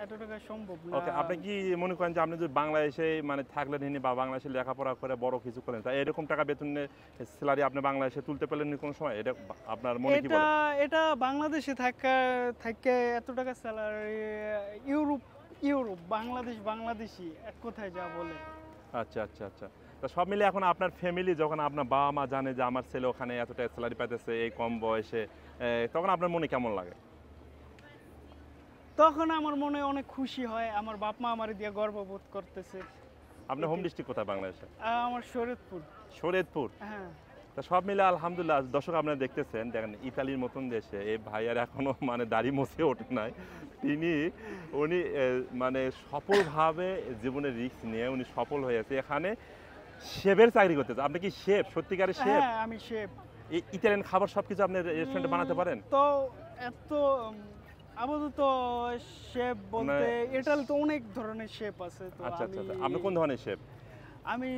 এত টাকা সম্ভব না। ওকে, আপনি কি মনে করেন যে আপনি যদি বাংলাদেশে মানে থাকলেন হিনি বা বাংলাদেশে লেখাপড়া করে বড় কিছু করেন, তা এরকম টাকা বেতনের স্যালারি আপনি বাংলাদেশে তুলতে পারলেন কোনো সময়? এটা আপনার মনে কি এটা বলে? এটা বাংলাদেশে থাকা এত টাকা স্যালারি, ইউরোপ ইউরোপ বাংলাদেশি এক কথায় যা বলে। আচ্ছা, আচ্ছা, আচ্ছা। তা সব মিলে এখন আপনার ফ্যামিলি যখন আপনার বাবা-মা জানে যে আমার ছেলে ওখানে এত টাকা স্যালারি পাইতেছে এই কম বয়সে, তখন আপনার মনে কেমন লাগে? তখন আমার মনে অনেক খুশি হয়, আমার বাপ মা আমার দিয়ে গর্ববোধ করতেছে। আপনার হোম এটাই। ডিস্ট্রিক্ট কোথায় বাংলাদেশে? আমার শরীয়তপুর। শরীয়তপুর। হ্যাঁ। তা সব মিলে আলহামদুলিল্লাহ, দর্শক আপনারা দেখতেছেন, দেখেন ইতালির মতন দেশে এই ভাইয়ার এখনো মানে দাড়ি মুছে ওঠে নাই। উনি মানে সফলভাবে জীবনের রিস্ক নিয়ে উনি সফল হয়েছে। এখানে শেফের চাকরি করতেছে। আপনি কি শেফ? সত্যিকারের শেফ? হ্যাঁ, আমি শেফ। এই ইতালিয়ান খাবার সবকিছু আপনি রেস্টুরেন্টে বানাতে পারেন? তো এত আপাতত শেফ বলতে ইটালি তো অনেক ধরনের শেফ আছে, তো আচ্ছা, আচ্ছা, আচ্ছা। আমি আপনি কোন ধরনের শেফ? আমি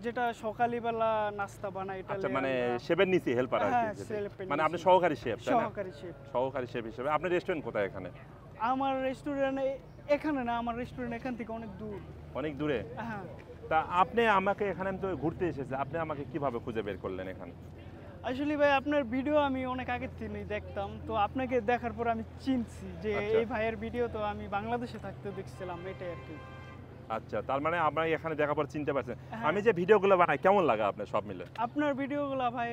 যেটা সকালবেলা নাস্তা বানাই আচ্ছা, ইটালিয়ান। মানে শেফের নিচে হেল্পার আর কি হ্যাঁ, যেটা। শেফের মানে আপনি নিচে। সহকারী শেফ, তাই না? সহকারী শেফ। সহকারী শেফ হিসেবে আপনার রেস্টুরেন্ট কোথায় এখানে? আমার রেস্টুরেন্ট এখানে না, আমার রেস্টুরেন্ট এখান থেকে অনেক দূর। অনেক দূরে? হ্যাঁ। তা আপনি আমাকে এখানে, আমি তো ঘুরতে এসেছি, আপনি আমাকে কিভাবে খুঁজে বের করলেন এখানে? আসলে ভাই আপনার ভিডিও আমি অনেক আগের থেকেই দেখতাম, তো আপনাকে দেখার পর আমি চিনছি যে আচ্ছা। এই ভাইয়ের ভিডিও তো আমি বাংলাদেশে থাকতে দেখছিলাম, এটাই আর কি। আচ্ছা, তার মানে আপনার এখানে দেখার পর চিনতে পারছেন। হ্যাঁ। আমি যে ভিডিওগুলো বানাই কেমন লাগে আপনার সব মিলে? আপনার ভিডিওগুলো ভাই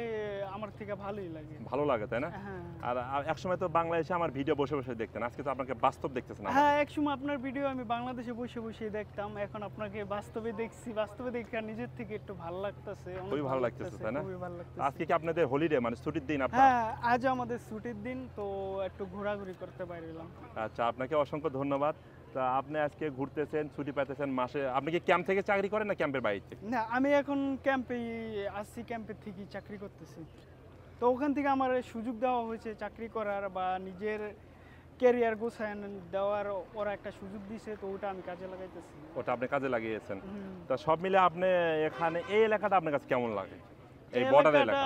আমার থেকে ভালোই লাগে। ভালো লাগে, তাই না? হ্যাঁ। আর একসময় তো বাংলাদেশে আমার ভিডিও বসে বসে দেখতেন, আজকে তো আপনাকে বাস্তব দেখতেছেন আমাকে। হ্যাঁ, একসময় আপনার ভিডিও আমি বাংলাদেশে বসে বসে দেখতাম, এখন আপনাকে বাস্তবে দেখছি, বাস্তবে দেখে নিজের থেকে একটু ভালো লাগতেছে, অনেক খুবই ভালো লাগতেছে, তাই না? খুবই ভালো লাগতেছে। আজকে কি আপনাদের হলিডে, মানে ছুটির দিন আপনার? হ্যাঁ, আজ আমাদের ছুটির দিন, তো একটু ঘোরাঘুরি করতে পারলাম। আচ্ছা, আপনাকে অসংখ্য ধন্যবাদ। তা আপনি আজকে ঘুরতেছেন, ছুটি পাইতেছেন মাসে। আপনি কি ক্যাম্প থেকে চাকরি করেন না ক্যাম্পের বাইরে থেকে? না, আমি এখন ক্যাম্পেই আসছি, ক্যাম্পের থেকেই চাকরি করতেছি। তো ওখান থেকে আমার সুযোগ দেওয়া হয়েছে চাকরি করার বা নিজের ক্যারিয়ার গোছায় দেওয়ার, ওরা একটা সুযোগ দিয়েছে, তো ওটা আমি কাজে লাগাইতেছি। ওটা আপনি কাজে লাগিয়েছেন। হুম। তা সব মিলে আপনি এখানে এই এলাকাটা আপনার কাছে কেমন লাগে? এই এই বর্ডার এলাকাটা এলাকা।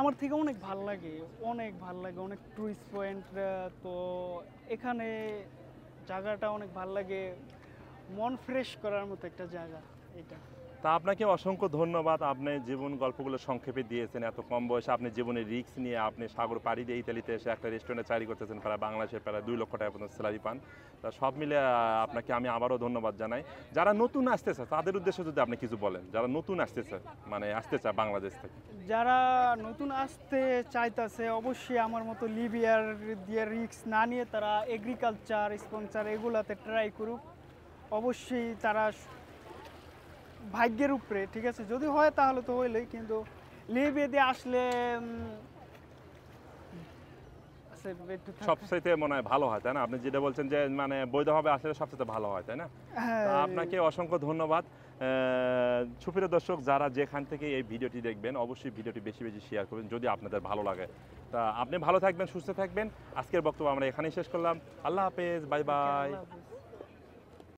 আমার থেকে অনেক ভাল লাগে, অনেক ভাল লাগে, অনেক টুরিস্ট পয়েন্ট। তো এখানে জায়গাটা অনেক ভাল লাগে, মন ফ্রেশ করার মতো একটা জায়গা এটা। তা আপনাকে অসংখ্য ধন্যবাদ। আপনি জীবন গল্পগুলো সংক্ষেপে দিয়েছেন। এত কম বয়সে আপনি জীবনের রিস্ক নিয়ে আপনি সাগর পাড়ি দিয়ে ইতালিতে এসে একটা রেস্টুরেন্টে চাকরি করতেছেন, প্রায় বাংলাদেশের প্রায় 2 লক্ষ টাকা পর্যন্ত স্যালারি পান। তা সব মিলে আপনাকে আমি আবারও ধন্যবাদ জানাই। যারা নতুন আসতেছে তাদের উদ্দেশ্যে যদি আপনি কিছু বলেন, যারা নতুন আসতেছে, মানে আসতে চায় বাংলাদেশ থেকে। যারা নতুন আসতে চাইতেছে অবশ্যই আমার মতো লিবিয়ার দিয়ে রিস্ক না নিয়ে তারা এগ্রিকালচার স্পন্সর এগুলাতে ট্রাই করুক। অবশ্যই তারা ভাগ্যের উপরে, ঠিক আছে, যদি হয় তাহলে তো হইলই, কিন্তু লিবিয়া দিয়ে আসলে আচ্ছা, একটু সবচাইতে মনে হয় ভালো হয়, তাই না? আপনি যেটা বলছেন যে মানে বৈধভাবে আসলে সবচেয়ে ভালো হয়, তাই না? হ্যাঁ। তা আপনাকে অসংখ্য ধন্যবাদ। সুপ্রিয় দর্শক, যারা যেখান থেকে এই ভিডিওটি দেখবেন অবশ্যই ভিডিওটি বেশি বেশি শেয়ার করবেন যদি আপনাদের ভালো লাগে। তা আপনি ভালো থাকবেন, সুস্থ থাকবেন। আজকের বক্তব্য আমরা এখানেই শেষ করলাম। আল্লাহ হাফেজ, বাই বাই। আল্লাহ হাফেজ।